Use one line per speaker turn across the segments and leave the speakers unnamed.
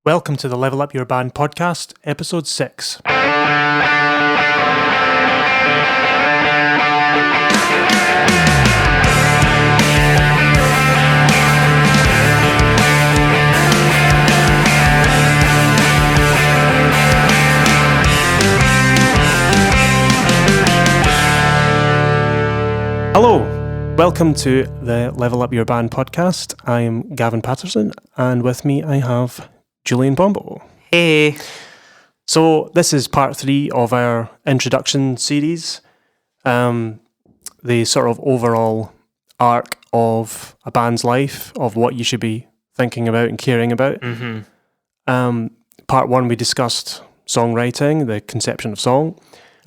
Welcome to the Level Up Your Band podcast, episode 6. Hello, welcome to the Level Up Your Band podcast. I am Gavin Patterson, and with me I have Julian Bombo.
Hey.
So this is part 3 of our introduction series. The sort of overall arc of a band's life, of what you should be thinking about and caring about. Part 1 we discussed songwriting, the conception of song.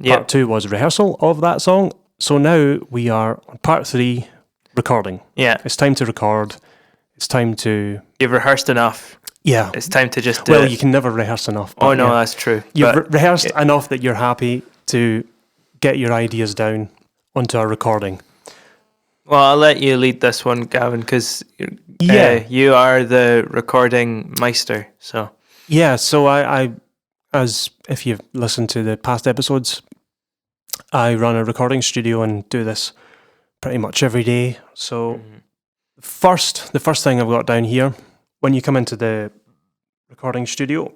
Part 2 was rehearsal of that song. So now we are on part 3, recording.
Yeah.
It's time to record. It's time to...
You've rehearsed enough.
Yeah.
It's time to just do
Well,
it.
you can never rehearse enough.
Oh, no,
yeah.
that's true.
You've rehearsed enough that you're happy to get your ideas down onto a recording.
Well, I'll let you lead this one, Gavin, because you are the recording meister. So
Yeah, so I, as if you've listened to the past episodes, I run a recording studio and do this pretty much every day. So the first thing I've got down here, when you come into the recording studio,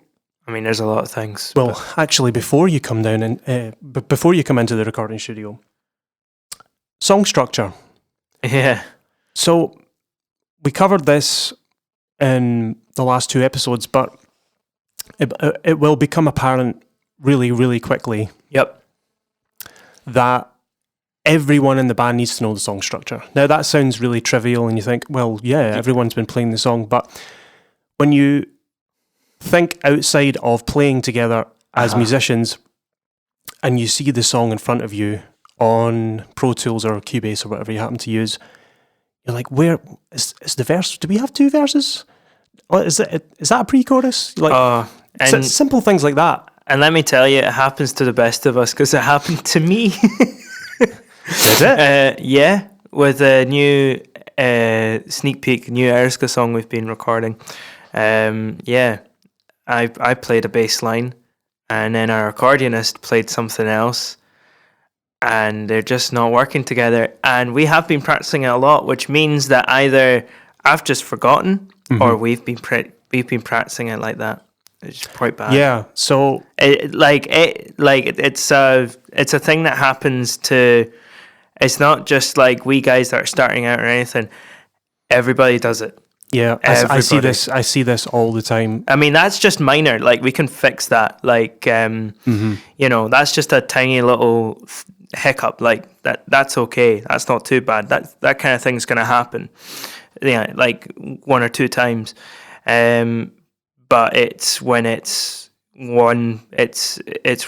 I mean, there's a lot of things.
well, actually, before you come down and before you come into the recording studio, song structure.
Yeah.
So we covered this in the last 2 episodes, but it will become apparent really, really quickly.
Yep.
That everyone in the band needs to know the song structure. Now that sounds really trivial and you think, well, yeah, everyone's been playing the song, but when you think outside of playing together as musicians and you see the song in front of you on Pro Tools or Cubase or whatever you happen to use, you're like, where is the verse? Do we have 2 verses? Is that a pre-chorus? Like simple things like that. And
let me tell you, it happens to the best of us because it happened to me.
Is it?
Yeah, with a new sneak peek, new Erska song we've been recording. I played a bass line and then our accordionist played something else and they're just not working together. And we have been practicing it a lot, which means that either I've just forgotten or we've been practicing it like that. It's quite bad.
Yeah, so
it's a thing that happens to. It's not just like we guys that are starting out or anything. Everybody does it.
Yeah, I see this. I see this all the time.
I mean, that's just minor. Like we can fix that. Like that's just a tiny little hiccup. Like that's okay. That's not too bad. That kind of thing's gonna happen. Yeah, like 1 or 2 times. But it's when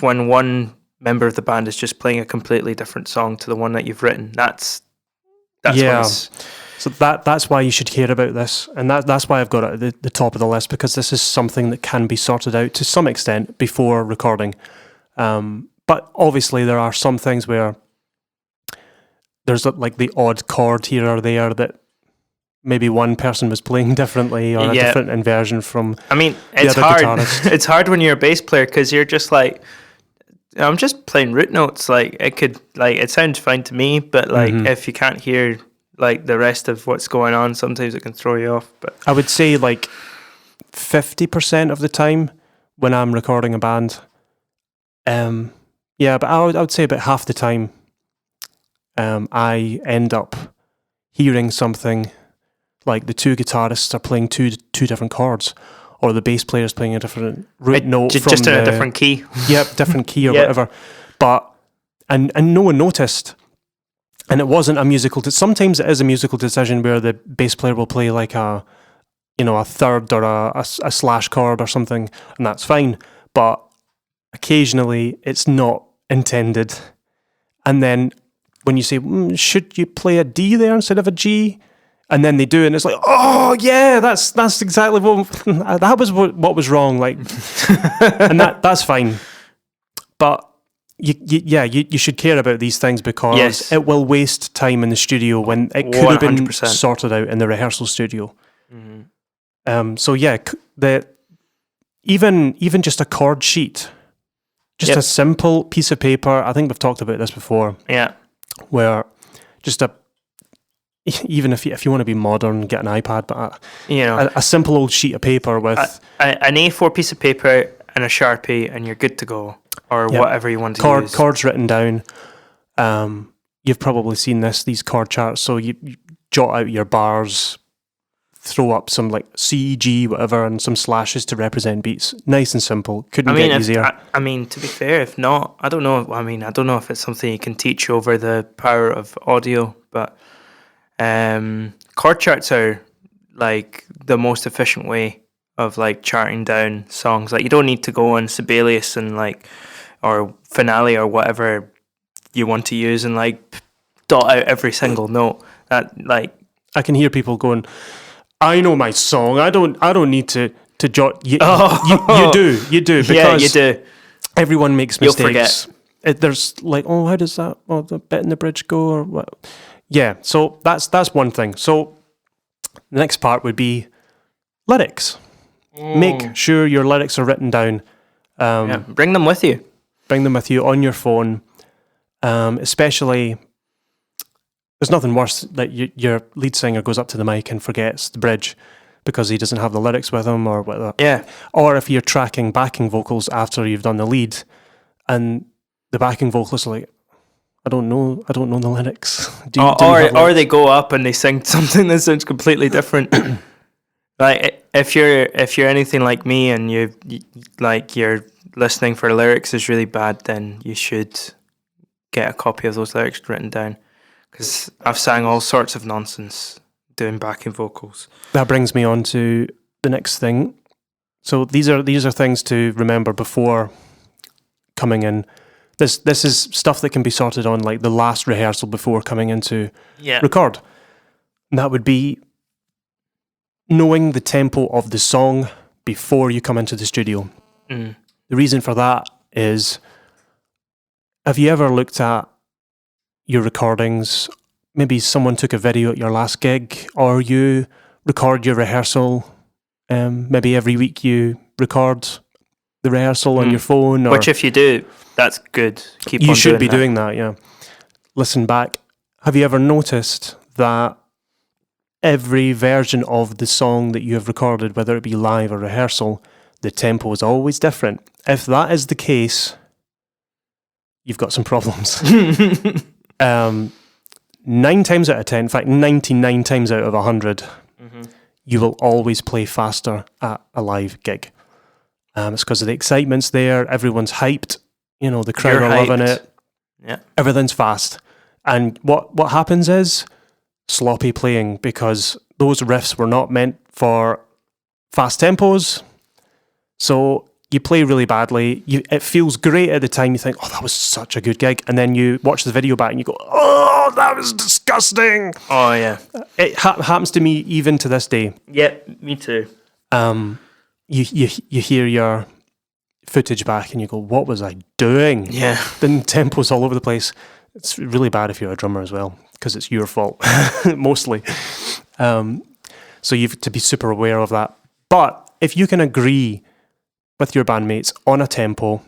when one member of the band is just playing a completely different song to the one that you've written. That's
yeah. So that's why you should care about this, and that's why I've got it at the top of the list, because this is something that can be sorted out to some extent before recording. But obviously there are some things where there's like the odd chord here or there that maybe one person was playing differently or a different inversion from
it's
the other
hard.
guitarist.
It's hard when you're a bass player because you're just like, I'm just playing root notes. Like it sounds fine to me, but like if you can't hear like the rest of what's going on, sometimes it can throw you off. But
I would say like 50% of the time when I'm recording a band, but I would say about half the time, I end up hearing something like the 2 guitarists are playing two different chords, or the bass player is playing a different root note
just in a different key.
Yep, different key or whatever. But and no one noticed, and it wasn't a musical. Sometimes it is a musical decision where the bass player will play like a third or a slash chord or something, and that's fine. But occasionally it's not intended, and then when you say, should you play a D there instead of a G? And then they do, and it's like, oh yeah, that's exactly that was what was wrong. Like, and that's fine. But you should care about these things because it will waste time in the studio when it could have been
100%.
Sorted out in the rehearsal studio. So even just a chord sheet, just a simple piece of paper. I think we've talked about this before.
Yeah.
Where just even if you want to be modern, get an iPad, but a simple old sheet of paper with
an A4 piece of paper and a Sharpie, and you're good to go, or whatever you want to use.
Chords written down. You've probably seen these chord charts. So you jot out your bars, throw up some like C, G, whatever, and some slashes to represent beats. Nice and simple. Couldn't get easier.
I mean, to be fair, if not, I don't know. I mean, I don't know if it's something you can teach over the power of audio, but chord charts are like the most efficient way of like charting down songs. Like, you don't need to go on Sibelius and like, or Finale or whatever you want to use and like dot out every single note. That, like,
I can hear people going, I know my song. I don't need to jot. You do because
you do.
Everyone makes mistakes.
You'll forget.
There's like, how does that the bit in the bridge go or what? Yeah, so that's one thing. So the next part would be lyrics. Make sure your lyrics are written down.
Bring them with you.
Bring them with you on your phone. Especially, there's nothing worse that your lead singer goes up to the mic and forgets the bridge because he doesn't have the lyrics with him or whatever.
Yeah.
Or if you're tracking backing vocals after you've done the lead and the backing vocalist are like, I don't know the lyrics.
Or they go up and they sing something that sounds completely different. Like, if you're anything like me and you like your listening for lyrics is really bad, then you should get a copy of those lyrics written down, because I've sang all sorts of nonsense doing backing vocals.
That brings me on to the next thing. So these are things to remember before coming in. This is stuff that can be sorted on like the last rehearsal before coming into record. And that would be knowing the tempo of the song before you come into the studio. The reason for that is, have you ever looked at your recordings? Maybe someone took a video at your last gig, or you record your rehearsal. Maybe every week you record the rehearsal on your phone.
Which, if you do, that's good.
You should be doing that, yeah. Listen back. Have you ever noticed that every version of the song that you have recorded, whether it be live or rehearsal, the tempo is always different? If that is the case, you've got some problems. 9 times out of 10, in fact, 99 times out of 100, you will always play faster at a live gig. It's because of the excitement's there. Everyone's hyped. The crowd are loving it.
Yeah,
everything's fast. And what happens is sloppy playing, because those riffs were not meant for fast tempos. So you play really badly. It feels great at the time. You think, oh, that was such a good gig. And then you watch the video back and you go, oh, that was disgusting.
Oh, yeah.
It happens to me even to this day.
Yep, me too.
You hear your footage back and you go, what was I doing?
Yeah.
The tempo's all over the place. It's really bad if you're a drummer as well, because it's your fault, mostly. So you've to be super aware of that. But if you can agree with your bandmates on a tempo,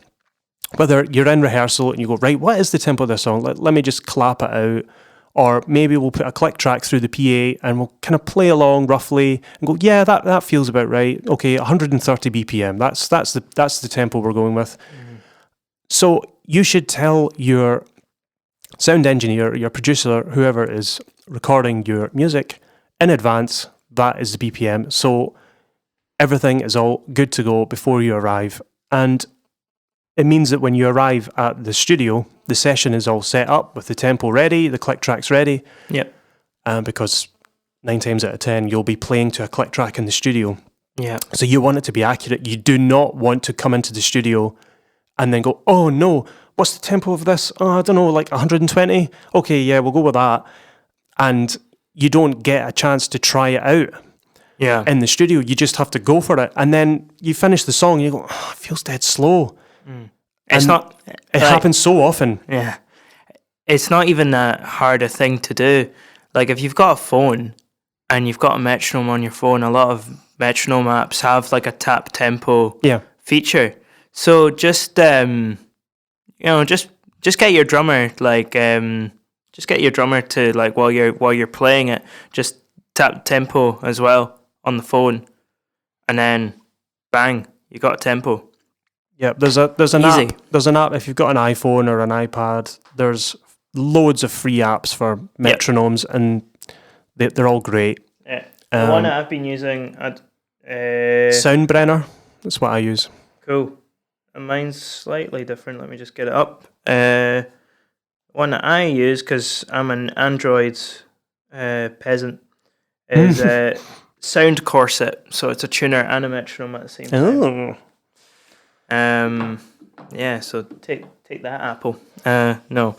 whether you're in rehearsal and you go, right, what is the tempo of this song? Let me just clap it out. Or maybe we'll put a click track through the PA and we'll kind of play along roughly and go, yeah, that feels about right. Okay, 130 BPM. That's the tempo we're going with. So you should tell your sound engineer, your producer, whoever is recording your music in advance, that is the BPM. So everything is all good to go before you arrive. And it means that when you arrive at the studio, the session is all set up with the tempo ready, the click tracks ready.
Yep.
Because 9 times out of 10, you'll be playing to a click track in the studio.
Yeah.
So you want it to be accurate. You do not want to come into the studio and then go, oh no, what's the tempo of this? Oh, I don't know, like 120? Okay, yeah, we'll go with that. And you don't get a chance to try it out.
Yeah.
In the studio. You just have to go for it. And then you finish the song and you go, oh, it feels dead slow.
It's not.
It happens so often.
Yeah, it's not even that hard a thing to do. Like, if you've got a phone and you've got a metronome on your phone, a lot of metronome apps have like a tap tempo
Yeah.
feature. So just just get your drummer to like while you're playing it, just tap tempo as well on the phone, and then bang, you got a tempo.
Yeah, there's an
Easy.
app. There's an app if you've got an iPhone or an iPad. There's loads of free apps for metronomes, and they're all great.
Yeah. The one that I've been using,
Soundbrenner. That's what I use.
cool. And mine's slightly different. Let me just get it up. One that I use, because I'm an Android peasant, is Sound Corset. So it's a tuner and a metronome at the same time.
Oh.
Yeah, so take that, Apple. No.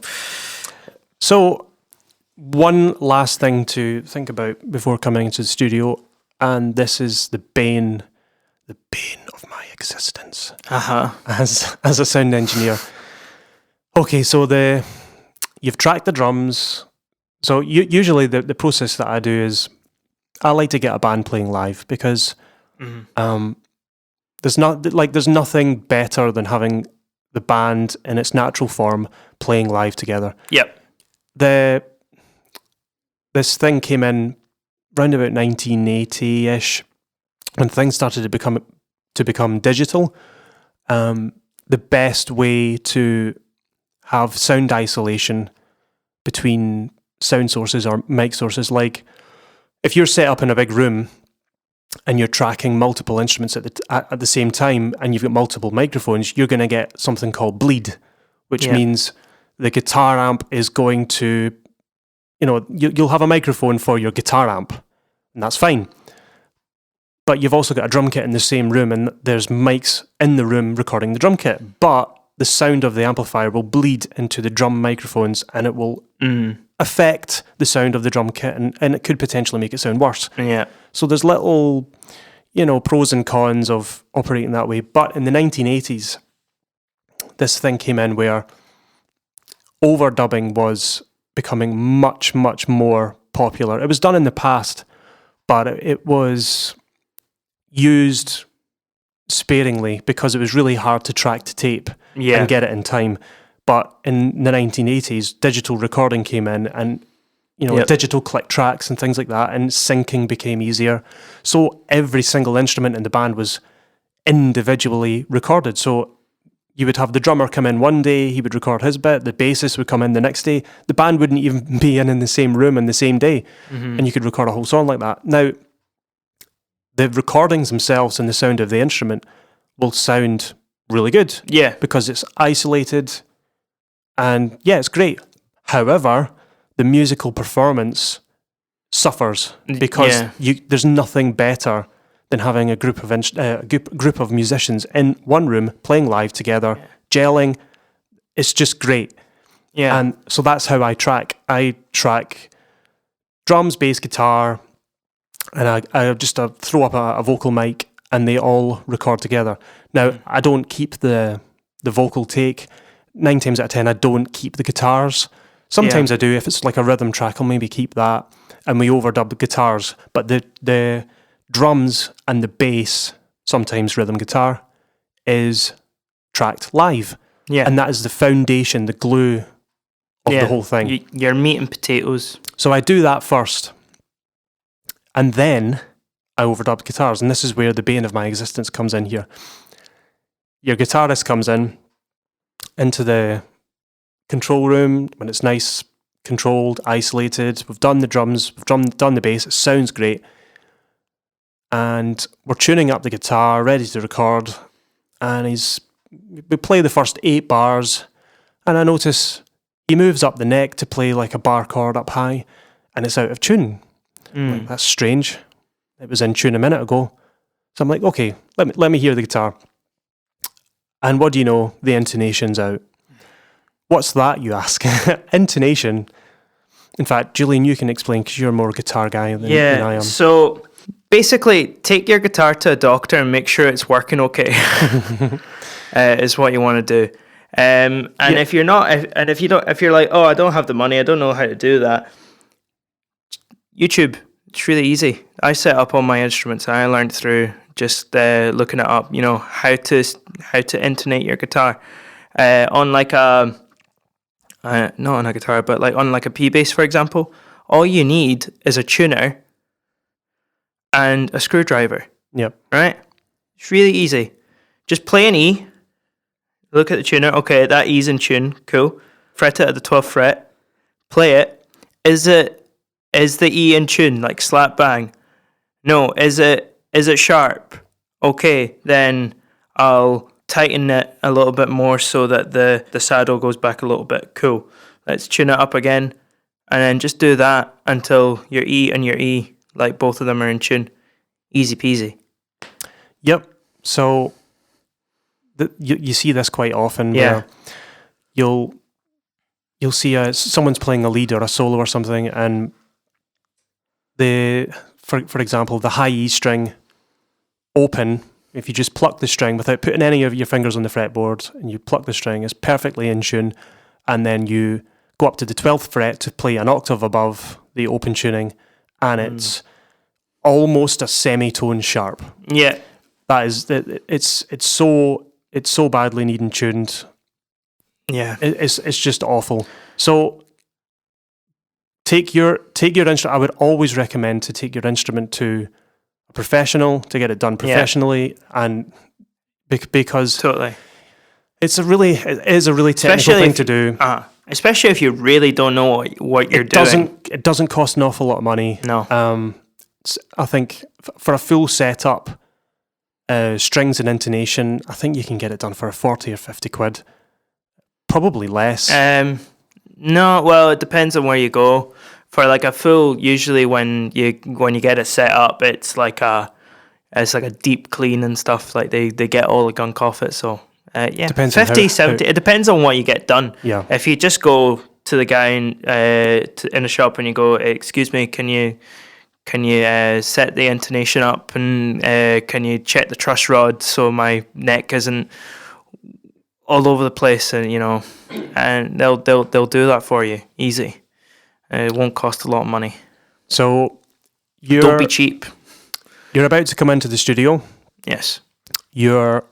So, one last thing to think about before coming into the studio, and this is the bane of my existence as a sound engineer. Okay, so you've tracked the drums. So usually the process that I do is I like to get a band playing live, because there's nothing better than having the band in its natural form playing live together.
Yep.
This thing came in round about 1980-ish, when things started to become digital. The best way to have sound isolation between sound sources or mic sources, like if you're set up in a big room and you're tracking multiple instruments at the same time, and you've got multiple microphones, you're going to get something called bleed, which means the guitar amp is going to, you'll have a microphone for your guitar amp, and that's fine. But you've also got a drum kit in the same room, and there's mics in the room recording the drum kit, but the sound of the amplifier will bleed into the drum microphones, and it will affect the sound of the drum kit, and it could potentially make it sound worse.
Yeah.
So there's little, pros and cons of operating that way. But in the 1980s, this thing came in where overdubbing was becoming much, much more popular. It was done in the past, but it was used sparingly because it was really hard to track to tape and get it in time. But in the 1980s, digital recording came in, and digital click tracks and things like that, and syncing became easier. So every single instrument in the band was individually recorded. So you would have the drummer come in one day, he would record his bit, the bassist would come in the next day. The band wouldn't even be in the same room on the same day, and you could record a whole song like that. Now, the recordings themselves and the sound of the instrument will sound really good.
Yeah.
Because it's isolated, and it's great. However, the musical performance suffers because there's nothing better than having a group of musicians in one room playing live together, gelling. It's just great. Yeah. And so that's how I track. I track drums, bass, guitar, and I just throw up a vocal mic, and they all record together. Now, I don't keep the vocal take. 9 times out of 10, I don't keep the guitars. Sometimes I do. If it's like a rhythm track, I'll maybe keep that, and we overdub the guitars. But the drums and the bass, sometimes rhythm guitar, is tracked live. Yeah. And that is the foundation, the glue of the whole thing.
Your meat and potatoes.
So I do that first, and then I overdub guitars. And this is where the bane of my existence comes in here. Your guitarist comes into the control room when it's nice, controlled, isolated. We've done the drums, we've done the bass, it sounds great. And we're tuning up the guitar, ready to record. And we play the first 8 bars, and I notice he moves up the neck to play like a bar chord up high, and it's out of tune. Like, that's strange. It was in tune a minute ago. So I'm like, okay, let me hear the guitar. And what do you know? The intonation's out. What's that, you ask? Intonation. In fact, Julian, you can explain, because you're more a guitar guy than I am.
So basically, take your guitar to a doctor and make sure it's working okay. Is what you want to do. And if you're not, if you're like, oh, I don't have the money, I don't know how to do that. YouTube, it's really easy. I set up all my instruments. I learned through just looking it up. You know how to intonate your guitar on like a not on a guitar, but like on like a P bass, for example. All you need is a tuner and a screwdriver.
Yep.
Right. It's really easy. Just play an E. Look at the tuner. Okay, that E's in tune. Cool. Fret it at the 12th fret. Play it. Is the E in tune? Like slap bang? No. Is it sharp? Okay, then I'll tighten it a little bit more so that the saddle goes back a little bit. Cool. Let's tune it up again. And then just do that until your E and your E, like both of them are in tune. Easy peasy.
Yep. So you see this quite often.
Yeah.
Where you'll see someone's playing a lead or a solo or something, and for example, the high E string open. If you just pluck the string without putting any of your fingers on the fretboard, and you pluck the string, it's perfectly in tune, and then you go up to the 12th fret to play an octave above the open tuning, and it's almost a semitone sharp.
Yeah.
That is, it's so badly needing tuned.
Yeah.
It's just awful. So take your instrument. I would always recommend to take your instrument to a professional to get it done professionally, and because
Totally.
it is a really technical thing to do.
Especially if you really don't know what you're doing.
It doesn't cost an awful lot of money.
No.
I think for a full setup, strings and intonation, I think you can get it done for 40 or 50 quid. Probably less.
No, well, it depends on where you go. For like a full, usually when you get it set up, it's like a deep clean and stuff. Like they get all the gunk off it. So
depends
50, 70. It depends on what you get done.
Yeah.
If you just go to the guy in a shop and you go, "Excuse me, can you set the intonation up, and can you check the truss rod so my neck isn't all over the place?" And and they'll do that for you easy. It won't cost a lot of money.
So
don't be cheap.
You're about to come into the studio.
Yes.
Your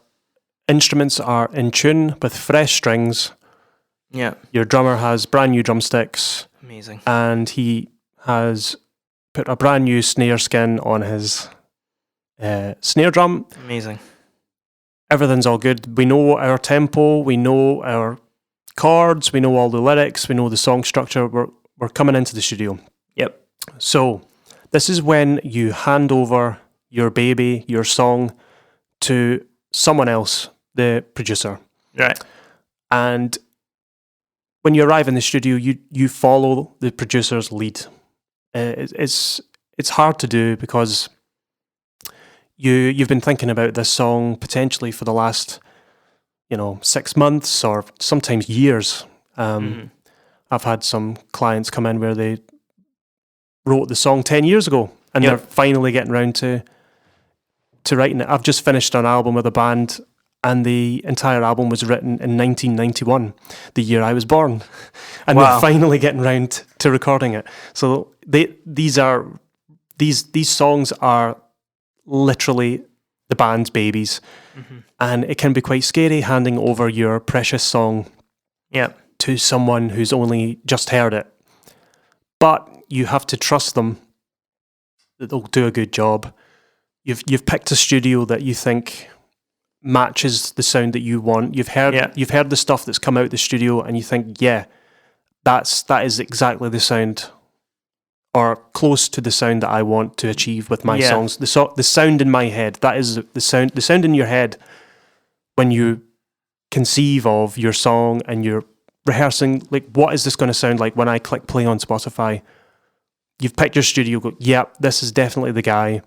instruments are in tune with fresh strings.
Yeah.
Your drummer has brand new drumsticks.
Amazing.
And he has put a brand new snare skin on his snare drum.
Amazing.
Everything's all good. We know our tempo. We know our chords. We know all the lyrics. We know the song structure. We're coming into the studio.
Yep.
So this is when you hand over your baby, your song, to someone else, the producer.
Right.
And when you arrive in the studio, you follow the producer's lead. It's hard to do because you've been thinking about this song potentially for the last 6 months or sometimes years. I've had some clients come in where they wrote the song 10 years ago, and they're finally getting around to writing it. I've just finished an album with a band, and the entire album was written in 1991, the year I was born, and they're finally getting around to recording it. So these songs are literally the band's babies, and it can be quite scary handing over your precious song to someone who's only just heard it. But you have to trust them that they'll do a good job. You've picked a studio that you think matches the sound that you want. You've heard the stuff that's come out the studio, and you think, that is exactly the sound, or close to the sound that I want to achieve with my songs. The sound in my head, that is the sound in your head when you conceive of your song and you're rehearsing, like, what is this going to sound like when I click play on Spotify? You've picked your studio, go, this is definitely the guy.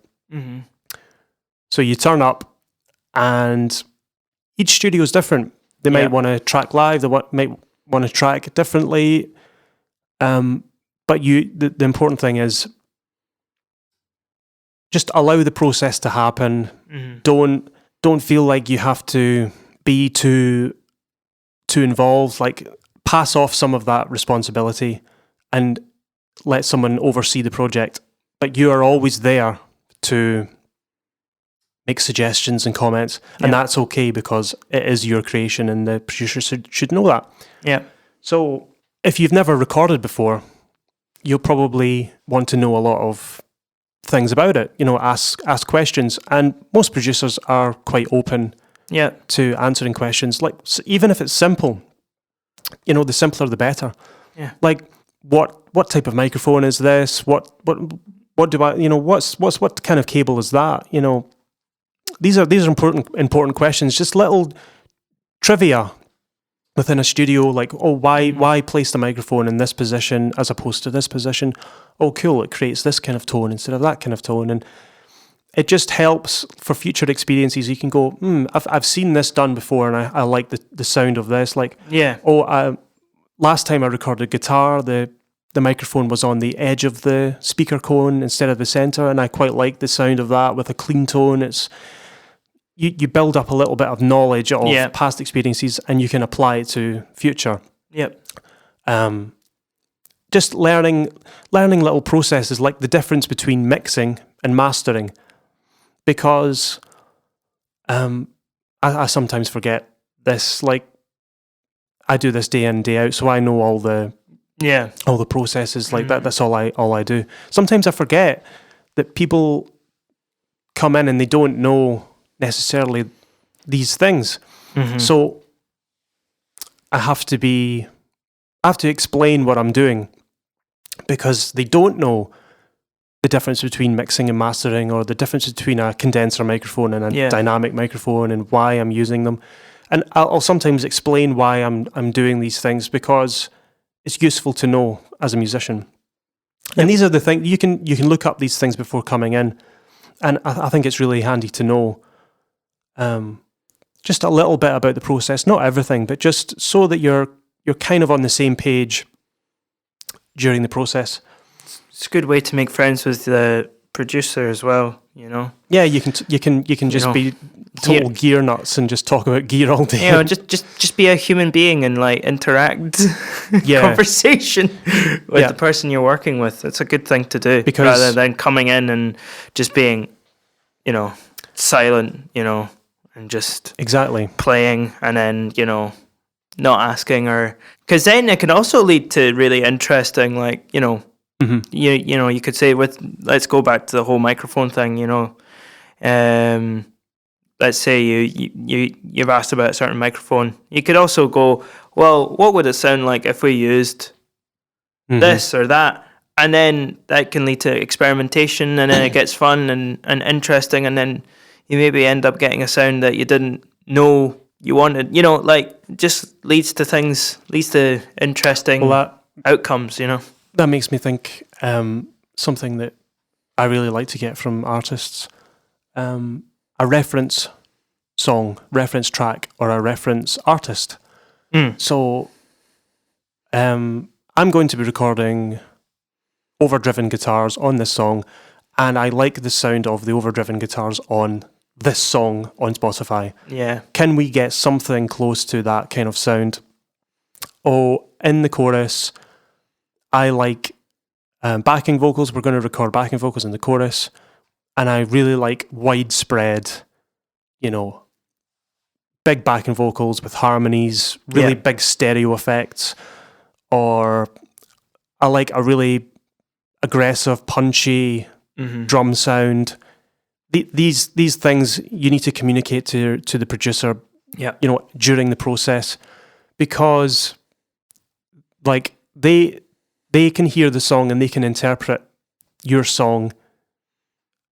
So you turn up, and each studio is different. They might want to track live, they might want to track differently. But the important thing is just allow the process to happen. Don't feel like you have to be too involved. Like, pass off some of that responsibility and let someone oversee the project. But you are always there to make suggestions and comments, and that's okay because it is your creation, and the producer should know that.
Yeah.
So if you've never recorded before, you'll probably want to know a lot of things about it. Ask questions, and most producers are quite open to answering questions. Like, even if it's simple, the simpler the better.
Yeah.
Like, what type of microphone is this? What do I? What kind of cable is that? These are important questions. Just little trivia within a studio, like, why place the microphone in this position as opposed to this position? Oh, cool! It creates this kind of tone instead of that kind of tone, and it just helps for future experiences. You can go, I've seen this done before, and I like the sound of this. Like, last time I recorded guitar, the microphone was on the edge of the speaker cone instead of the center, and I quite like the sound of that with a clean tone. It's you build up a little bit of knowledge of past experiences, and you can apply it to future.
Yep.
Just learning little processes, like the difference between mixing and mastering, because I sometimes forget this. Like, I do this day in, day out, so I know all the processes like that. That's all I do. Sometimes I forget that people come in and they don't know necessarily these things. So I have to explain what I'm doing, because they don't know the difference between mixing and mastering, or the difference between a condenser microphone and a dynamic microphone, and why I'm using them. And I'll sometimes explain why I'm doing these things, because it's useful to know as a musician. And these are the things you can look up these things before coming in, and I think it's really handy to know just a little bit about the process, not everything, but just so that you're kind of on the same page during the process.
It's a good way to make friends with the producer as well.
Yeah, you can just be total gear nuts and just talk about gear all day.
Just be a human being and like interact, conversation with the person you're working with. It's a good thing to do, because rather than coming in and just being, silent, and just
exactly
playing, and then not asking, or because then it can also lead to really interesting, like you could say, let's go back to the whole microphone thing. Let's say you've asked about a certain microphone. You could also go, well, what would it sound like if we used this or that? And then that can lead to experimentation, and then it gets fun and interesting, and then you maybe end up getting a sound that you didn't know you wanted. Just leads to interesting outcomes.
That makes me think something that I really like to get from artists. A reference song, reference track, or a reference artist. So I'm going to be recording overdriven guitars on this song, and I like the sound of the overdriven guitars on this song on Spotify.
Yeah.
Can we get something close to that kind of sound? In the chorus, I like backing vocals. We're going to record backing vocals in the chorus. And I really like widespread, big backing vocals with harmonies, really big stereo effects. Or I like a really aggressive, punchy drum sound. These things you need to communicate to the producer, during the process, because like they can hear the song and they can interpret your song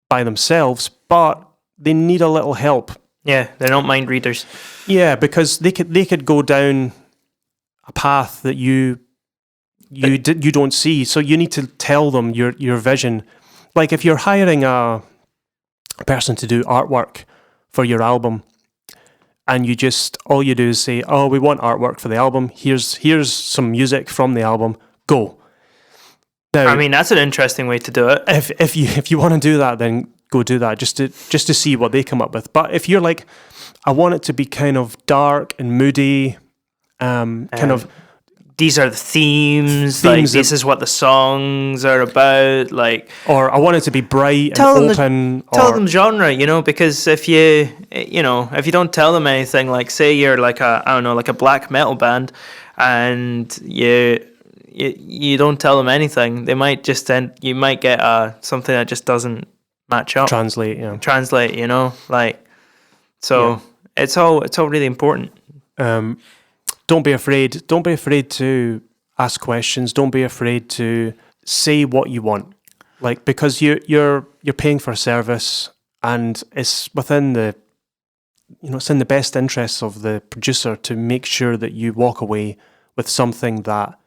by themselves, but they need a little help.
Yeah, they're not mind readers.
Yeah, because they could go down a path that you don't see. So you need to tell them your vision. Like if you're hiring a person to do artwork for your album, and all you do is say, "Oh, we want artwork for the album. Here's some music from the album. Go." Now,
I mean, that's an interesting way to do it.
If you want to do that, then go do that, just to see what they come up with. But if you're like, I want it to be kind of dark and moody, kind of
these are the themes like this is what the songs are about, like,
or I want it to be bright and open.
Tell them genre, because if you don't tell them anything, like say you're like a black metal band, and you don't tell them anything, they might just you might get something that just doesn't match up.
Translate,
like, so it's all really important.
Don't be afraid. Don't be afraid to ask questions. Don't be afraid to say what you want, like, because you're paying for a service, and it's within the it's in the best interests of the producer to make sure that you walk away with something that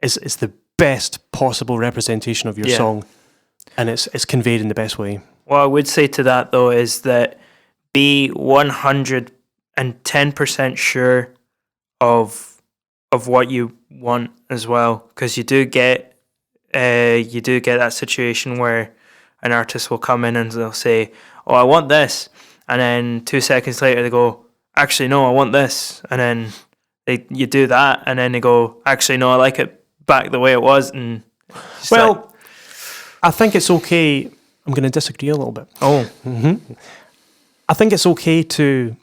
is the best possible representation of your song, and it's conveyed in the best way.
What I would say to that though is that be 110% sure of what you want as well, because you do get that situation where an artist will come in and they'll say, "Oh, I want this," and then 2 seconds later they go, "Actually, no, I want this," and then you do that, and then they go, "Actually, no, I like it back the way it was." And
I think it's okay. I'm going to disagree a little bit.
Mm-hmm.
I think it's okay to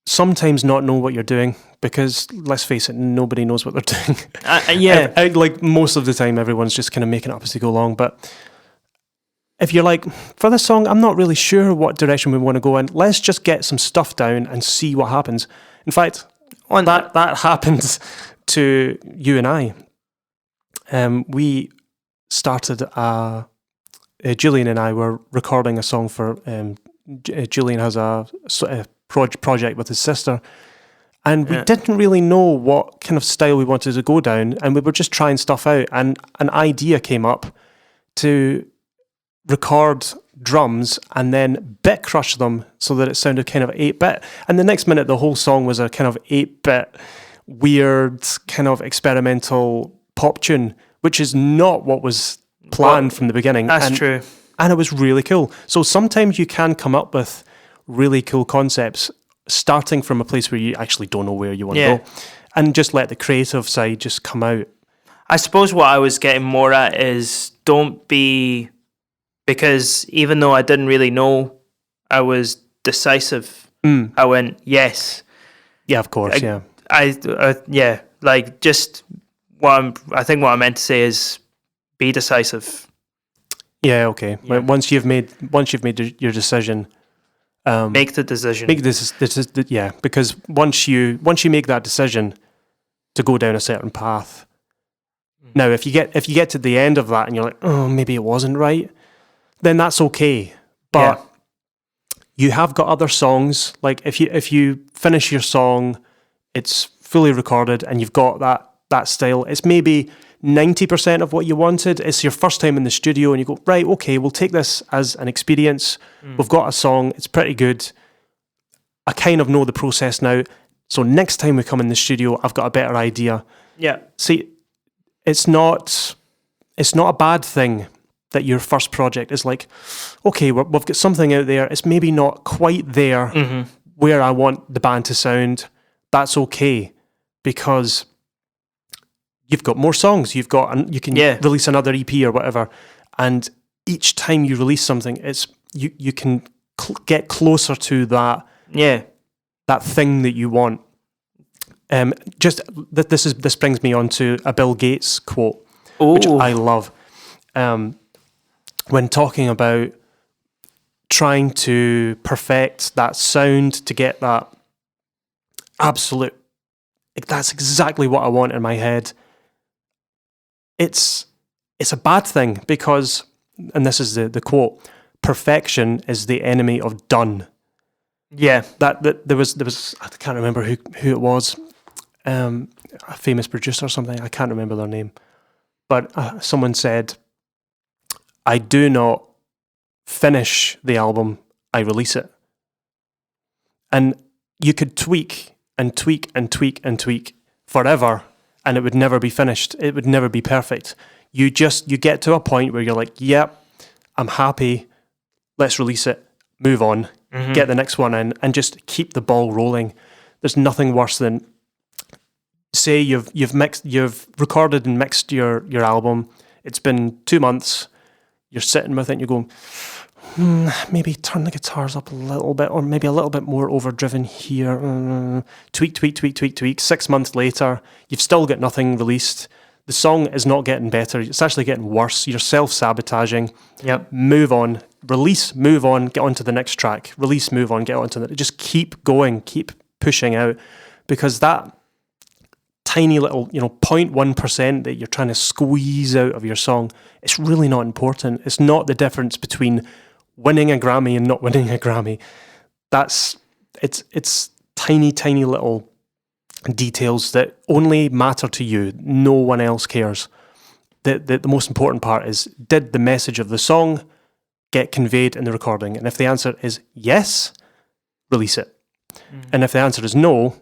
sometimes not know what you're doing, because let's face it, nobody knows what they're doing. Like most of the time, everyone's just kind of making it up as they go along. But if you're like, for this song, I'm not really sure what direction we want to go in, let's just get some stuff down and see what happens. In fact, that happened to you and I. We started Julian and I were recording a song for Julian has a project with his sister, and we didn't really know what kind of style we wanted to go down, and we were just trying stuff out, and an idea came up to record drums and then bit crush them so that it sounded kind of 8-bit, and the next minute the whole song was a kind of 8-bit weird kind of experimental pop tune, which is not what was planned from the beginning.
That's true.
And it was really cool. So sometimes you can come up with really cool concepts starting from a place where you actually don't know where you want to go, and just let the creative side just come out.
I suppose what I was getting more at is don't be, because even though I didn't really know, I was decisive. I went, yes.
Yeah, of course,
like just I think what I meant to say is be decisive.
Yeah, okay. Yeah. Once you've made your decision,
make the decision.
Because once you make that decision to go down a certain path, now if you get to the end of that and you're like, oh, maybe it wasn't right, then that's okay. But you have got other songs. Like if you finish your song, it's fully recorded and you've got that style. It's maybe 90% of what you wanted. It's your first time in the studio and you go, right, okay, we'll take this as an experience. We've got a song, it's pretty good. I kind of know the process now. So next time we come in the studio, I've got a better idea.
Yeah.
See, it's not a bad thing that your first project is like, okay, we've got something out there. It's maybe not quite there where I want the band to sound. That's okay, because you've got more songs. You can release another EP or whatever, and each time you release something, it's you can get closer to that thing that you want. This brings me on to a Bill Gates quote, which I love, when talking about trying to perfect that sound to get that absolute. That's exactly what I want in my head. It's a bad thing because, and this is the quote, perfection is the enemy of done. Yeah, that there was I can't remember who it was, a famous producer or something. I can't remember their name, but someone said, "I do not finish the album; I release it." And you could tweak and tweak and tweak and tweak forever, and it would never be finished. It would never be perfect. You get to a point where you're like, yep, I'm happy. Let's release it. Move on. Get the next one in and just keep the ball rolling. There's nothing worse than say you've recorded and mixed your album. It's been 2 months. You're sitting with it and you're going, maybe turn the guitars up a little bit, or maybe a little bit more overdriven here. Tweak. 6 months later, you've still got nothing released. The song is not getting better. It's actually getting worse. You're self-sabotaging.
Yep.
Move on. Release, move on, get on to the next track. Release, move on, get on to the... Just keep going, keep pushing out. Because that tiny little, 0.1% that you're trying to squeeze out of your song, it's really not important. It's not the difference between winning a Grammy and not winning a Grammy. It's tiny little details that only matter to you. No one else cares. The most important part is, did the message of the song get conveyed in the recording? And if the answer is yes, release it. And if the answer is no,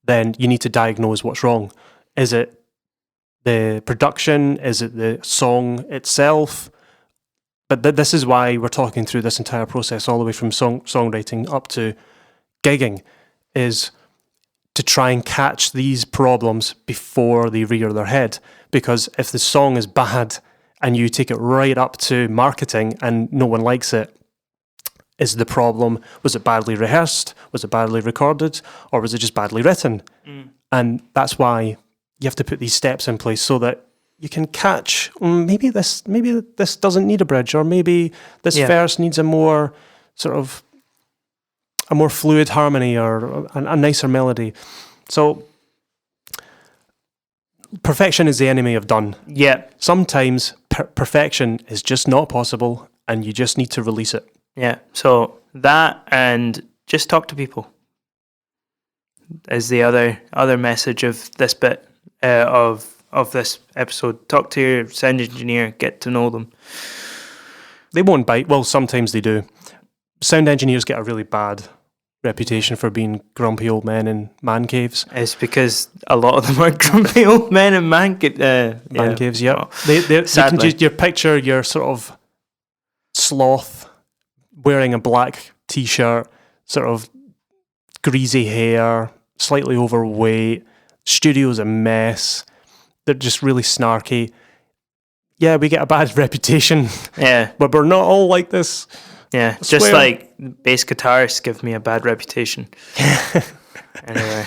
then you need to diagnose what's wrong. Is it the production? Is it the song itself? But this is why we're talking through this entire process, all the way from songwriting up to gigging, is to try and catch these problems before they rear their head. Because if the song is bad and you take it right up to marketing and no one likes it, is the problem, was it badly rehearsed? Was it badly recorded? Or was it just badly written? And that's why you have to put these steps in place so that you can catch, maybe this doesn't need a bridge, or maybe this verse needs a more fluid harmony, or a nicer melody. So perfection is the enemy of done.
Yeah.
Sometimes perfection is just not possible, and you just need to release it.
Yeah. So that, and just talk to people, is the other message of this bit of this episode. Talk to your sound engineer, get to know them.
They won't bite. Well, sometimes they do. Sound engineers get a really bad reputation for being grumpy old men in man caves.
It's because a lot of them are grumpy old men in man
caves. Yeah,
well,
you can just picture your sort of sloth wearing a black t-shirt, sort of greasy hair, slightly overweight. Studio's a mess. They're just really snarky. Yeah, we get a bad reputation.
Yeah,
but we're not all like this.
Yeah, just like bass guitarists give me a bad reputation. Anyway.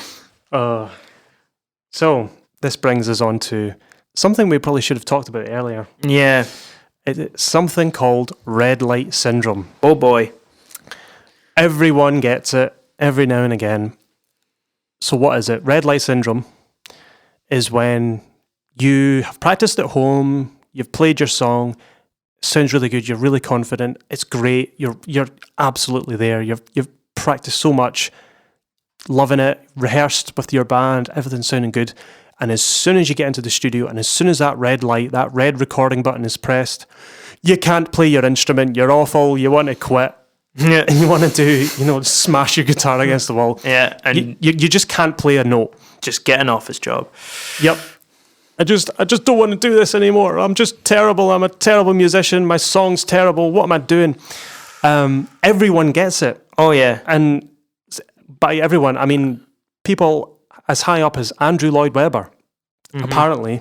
So this brings us on to something we probably should have talked about earlier.
Yeah.
It's something called red light syndrome.
Oh boy.
Everyone gets it every now and again. So what is it? Red light syndrome is when you have practiced at home, you've played your song, sounds really good, you're really confident, it's great, you're absolutely there, you've practiced so much, loving it, rehearsed with your band, everything's sounding good, and as soon as you get into the studio, and as soon as that red light, that red recording button is pressed, you can't play your instrument, you're awful, you want to quit, and you want to do, smash your guitar against the wall.
Yeah, and
you just can't play a note.
Just get an office job.
Yep. I just don't want to do this anymore. I'm just terrible. I'm a terrible musician. My song's terrible. What am I doing? Everyone gets it.
Oh, yeah.
And by everyone, I mean people as high up as Andrew Lloyd Webber, apparently.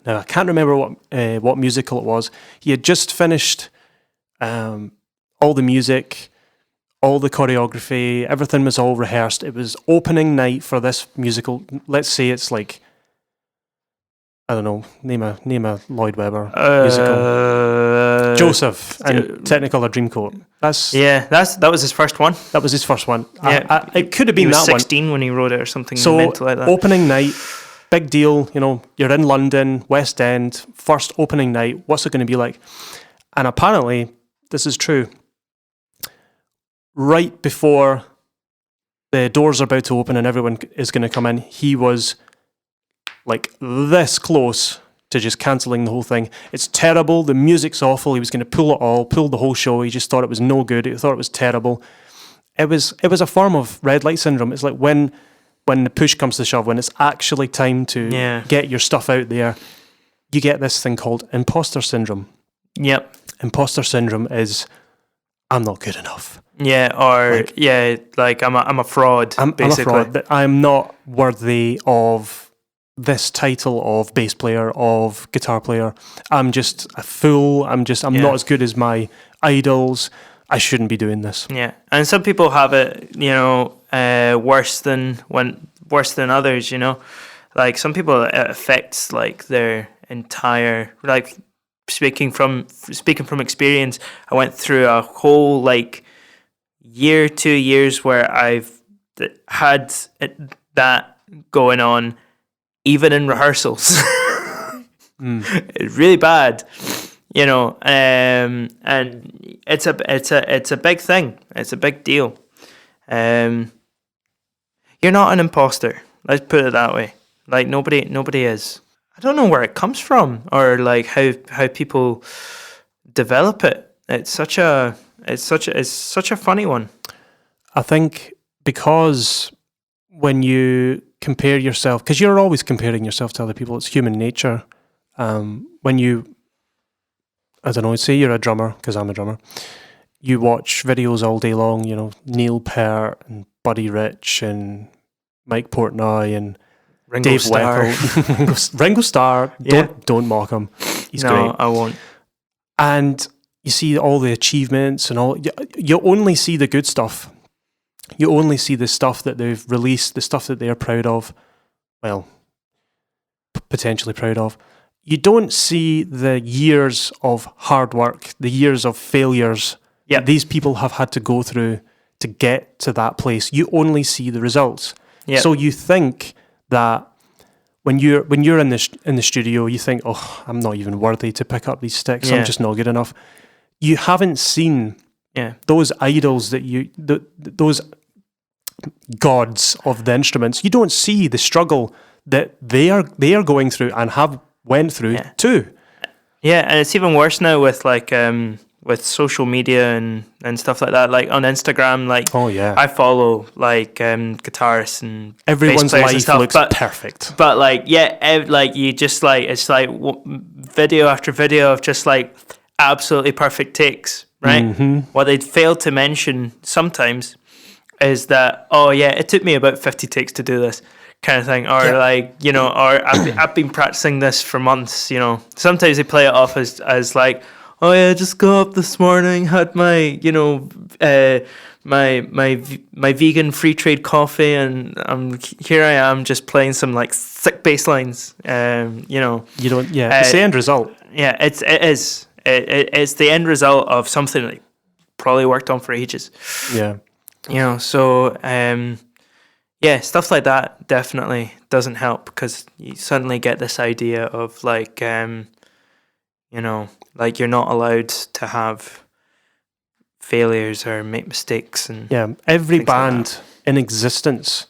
Now, I can't remember what musical it was. He had just finished all the music, all the choreography, everything was all rehearsed. It was opening night for this musical. Let's say it's like, I don't know, name a Lloyd Webber musical. Joseph and Technicolor Dreamcoat.
That was his first one.
That was his first one.
Yeah,
it could have been
he was
that
16
one.
when he wrote it or something
So
mental like that.
opening night, big deal. You're in London, West End, first opening night. What's it going to be like? And apparently, this is true. Right before the doors are about to open and everyone is going to come in, he was like this close to just cancelling the whole thing. It's terrible. The music's awful. He was going to pull the whole show. He just thought it was no good. He thought it was terrible. It was a form of red light syndrome. It's like when the push comes to shove, when it's actually time to get your stuff out there, you get this thing called impostor syndrome.
Yep.
Impostor syndrome is, I'm not good enough.
Yeah, or like I'm a fraud. Basically,
I'm a fraud. I'm not worthy of this title of bass player, of guitar player. I'm just a fool. I'm not as good as my idols. I shouldn't be doing this.
Yeah, and some people have it, worse than others. Like some people, it affects like their entire, like speaking from experience. I went through a whole like 2 years where I've had that going on, even in rehearsals. It's really bad, and it's a big thing. It's a big deal. You're not an imposter. Let's put it that way. Like nobody is. I don't know where it comes from, or like how people develop it. It's such a funny one.
I think because when you compare yourself, because you're always comparing yourself to other people, it's human nature. When you, I don't know, say you're a drummer, because I'm a drummer, you watch videos all day long, Neil Peart and Buddy Rich and Mike Portnoy and
Ringo
Dave
Starr.
Weckl. Ringo Starr, don't mock him. He's great.
No, I won't.
And you see all the achievements and all. You only see the good stuff. You only see the stuff that they've released, the stuff that they're proud of. Well, potentially proud of. You don't see the years of hard work, the years of failures that these people have had to go through to get to that place. You only see the results. Yep. So you think that when you're in the studio, you think, oh, I'm not even worthy to pick up these sticks. I'm just not good enough. You haven't seen those idols those gods of the instruments. You don't see the struggle that they are going through and have went through too.
Yeah, and it's even worse now with like with social media and stuff like that. Like on Instagram, like I follow like guitarists and
everyone's
bass players
life
and stuff,
looks perfect.
But like like you just like it's like video after video of just like absolutely perfect takes, right? Mm-hmm. What they'd fail to mention sometimes is that it took me about 50 takes to do this kind of thing, or like or I've been practicing this for months. Sometimes they play it off as like, oh yeah, just got up this morning, had my my vegan free trade coffee, and here I am just playing some like sick bass lines. You don't.
It's the end result.
Yeah, it is. It's the end result of something that probably worked on for ages.
Yeah.
So stuff like that definitely doesn't help, because you suddenly get this idea of like, like you're not allowed to have failures or make mistakes. And
every band in existence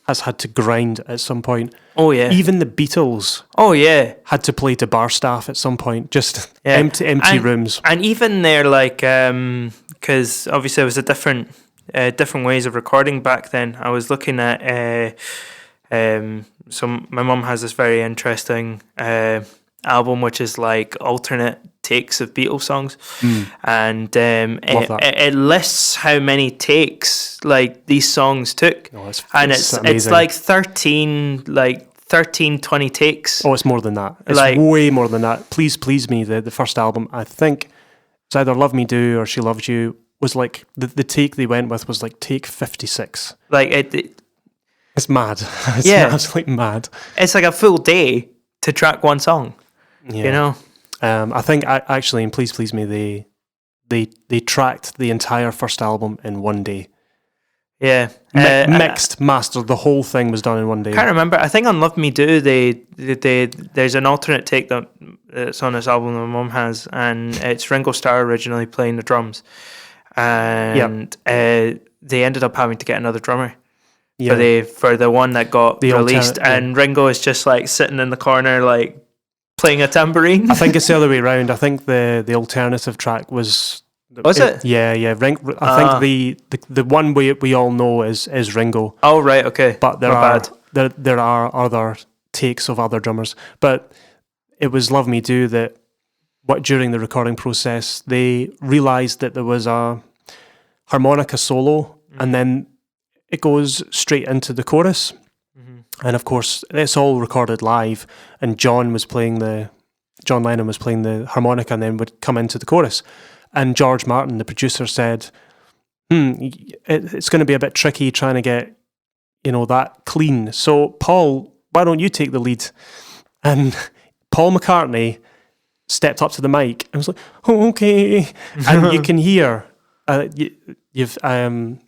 has had to grind at some point.
Oh yeah,
even the Beatles.
Oh yeah,
had to play to bar staff at some point, just empty rooms.
And even they're like, because obviously it was a different ways of recording back then. I was looking at so my mum has this very interesting album which is like alternate takes of Beatles songs, and it lists how many takes like these songs took. It's like 13 20 takes.
It's more than that. It's like way more than that. Please Please Me, the first album, I think it's either Love Me Do or She Loves You, was like the take they went with was like take 56.
Like
it's mad. It's absolutely mad.
It's like a full day to track one song.
I think actually in Please Please Me they tracked the entire first album in one day.
Yeah,
mixed, mastered. The whole thing was done in one day.
I can't remember. I think on Love Me Do, there's an alternate take that's on this album that my mum has, and it's Ringo Starr originally playing the drums, and they ended up having to get another drummer for the one that got released, and Ringo is just like sitting in the corner like playing a tambourine.
I think it's the other way around. I think the alternative track was.
Was it?
Yeah. I think the one we all know is Ringo.
Oh right, okay.
But there are other takes of other drummers. But it was Love Me Do that during the recording process they realised that there was a harmonica solo, and then it goes straight into the chorus. And of course, it's all recorded live, and John Lennon was playing the harmonica and then would come into the chorus. And George Martin, the producer, said, it's going to be a bit tricky trying to get, that clean. So, Paul, why don't you take the lead? And Paul McCartney stepped up to the mic and was like, oh, okay. And you can hear, there's an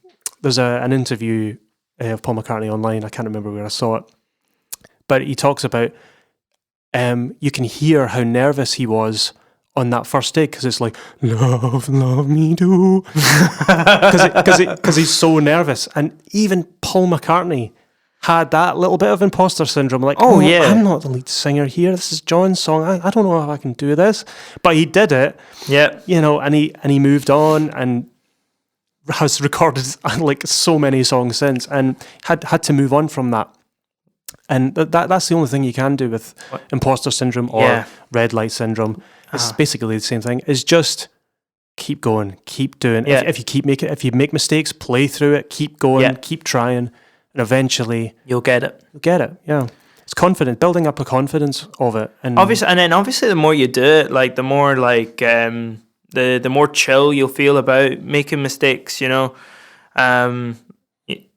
interview of Paul McCartney online. I can't remember where I saw it. But he talks about, you can hear how nervous he was on that first day, because it's like, love me do. Because he's so nervous. And even Paul McCartney had that little bit of imposter syndrome. Like, I'm not the lead singer here. This is John's song. I don't know if I can do this. But he did it.
Yeah.
And he moved on and has recorded like so many songs since, and had to move on from that. And that's the only thing you can do with imposter syndrome or red light syndrome. It's basically the same thing. It's just keep going, keep doing.
Yeah.
If you make mistakes, play through it, keep going, keep trying, and eventually
you'll get it.
You'll get it. Yeah, it's confident, building up a confidence of it, and
obviously the more you do it, like the more like the more chill you'll feel about making mistakes.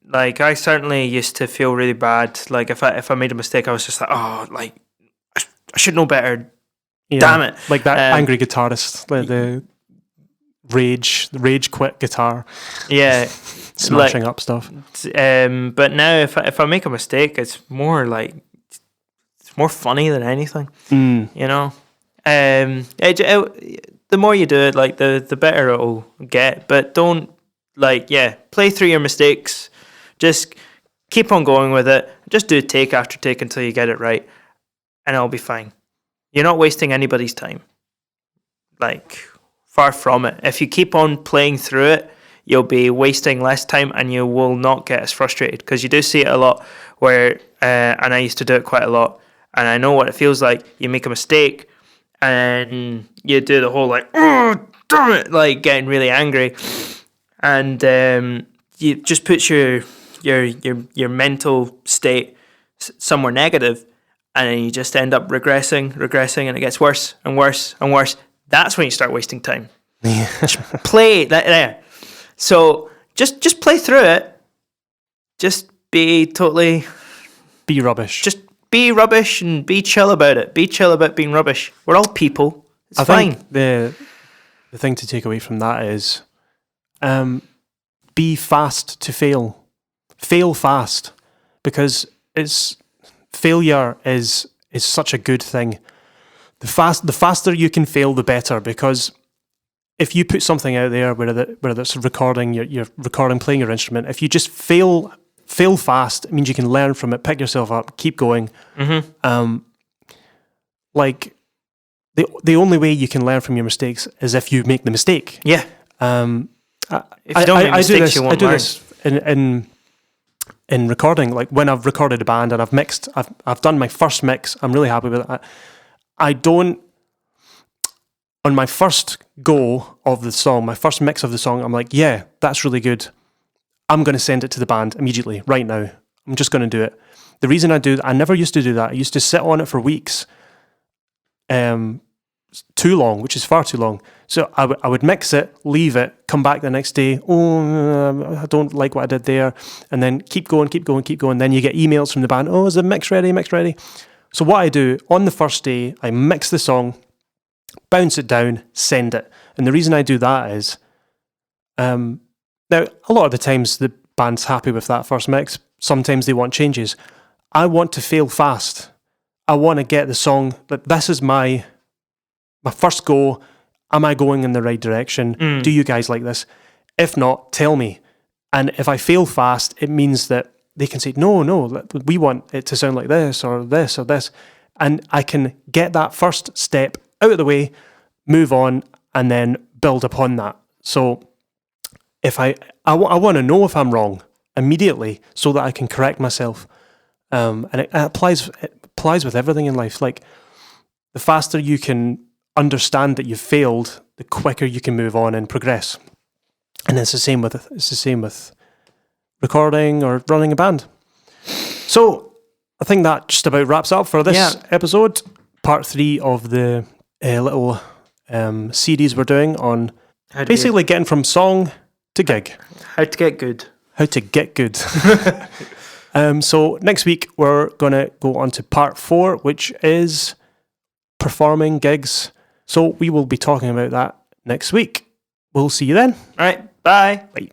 Like I certainly used to feel really bad. Like if I made a mistake, I was just like, oh, like I should know better.
Yeah,
damn it!
Like that angry guitarist, the rage quit guitar.
Yeah,
smashing up stuff.
But now if I make a mistake, it's more funny than anything. The more you do it, like the better it'll get. But don't play through your mistakes. Just keep on going with it. Just do take after take until you get it right, and it'll be fine. You're not wasting anybody's time. Like, far from it. If you keep on playing through it, you'll be wasting less time and you will not get as frustrated. Because you do see it a lot where, and I used to do it quite a lot, and I know what it feels like. You make a mistake and you do the whole like, oh, damn it, like getting really angry. And you just put your mental state somewhere negative, and then you just end up regressing, and it gets worse and worse and worse. That's when you start wasting time. Play that there. So just play through it. Just be
rubbish.
Just be rubbish and be chill about it. Be chill about being rubbish. We're all people. It's fine.
Think the thing to take away from that is, be fast to fail. Fail fast, because failure is such a good thing. The faster you can fail, the better, because if you put something out there, whether that's recording, you're recording, playing your instrument, if you just fail fast, it means you can learn from it, pick yourself up, keep going. Mm-hmm. Like the only way you can learn from your mistakes is if you make the mistake.
Yeah.
If you don't make mistakes, you won't learn. I do this in recording, like when I've recorded a band and I've mixed, I've done my first mix, I'm really happy with it. I don't, on my first go of the song, my first mix of the song, I'm like, yeah, that's really good. I'm going to send it to the band immediately, right now. I'm just going to do it. The reason I never used to do that. I used to sit on it for weeks, too long, which is far too long. So I would mix it, leave it, come back the next day. Oh, I don't like what I did there. And then keep going. Then you get emails from the band. Oh, is the mix ready? So what I do on the first day, I mix the song, bounce it down, send it. And the reason I do that is, now a lot of the times the band's happy with that first mix. Sometimes they want changes. I want to fail fast. I want to get the song that this is my first go. Am I going in the right direction? Do you guys like this? If not, tell me. And if I fail fast, it means that they can say, no, we want it to sound like this or this or this. And I can get that first step out of the way, move on, and then build upon that. So if I want to know if I'm wrong immediately so that I can correct myself. And it applies with everything in life. Like, the faster you can understand that you've failed, the quicker you can move on and progress. And it's the same with recording or running a band. So I think that just about wraps up for this episode, part 3 of the little series we're doing on basically getting from song to gig.
How to get good.
How to get good. So next week we're going to go on to part 4, which is performing gigs. So we will be talking about that next week. We'll see you then.
All right. Bye.
Bye.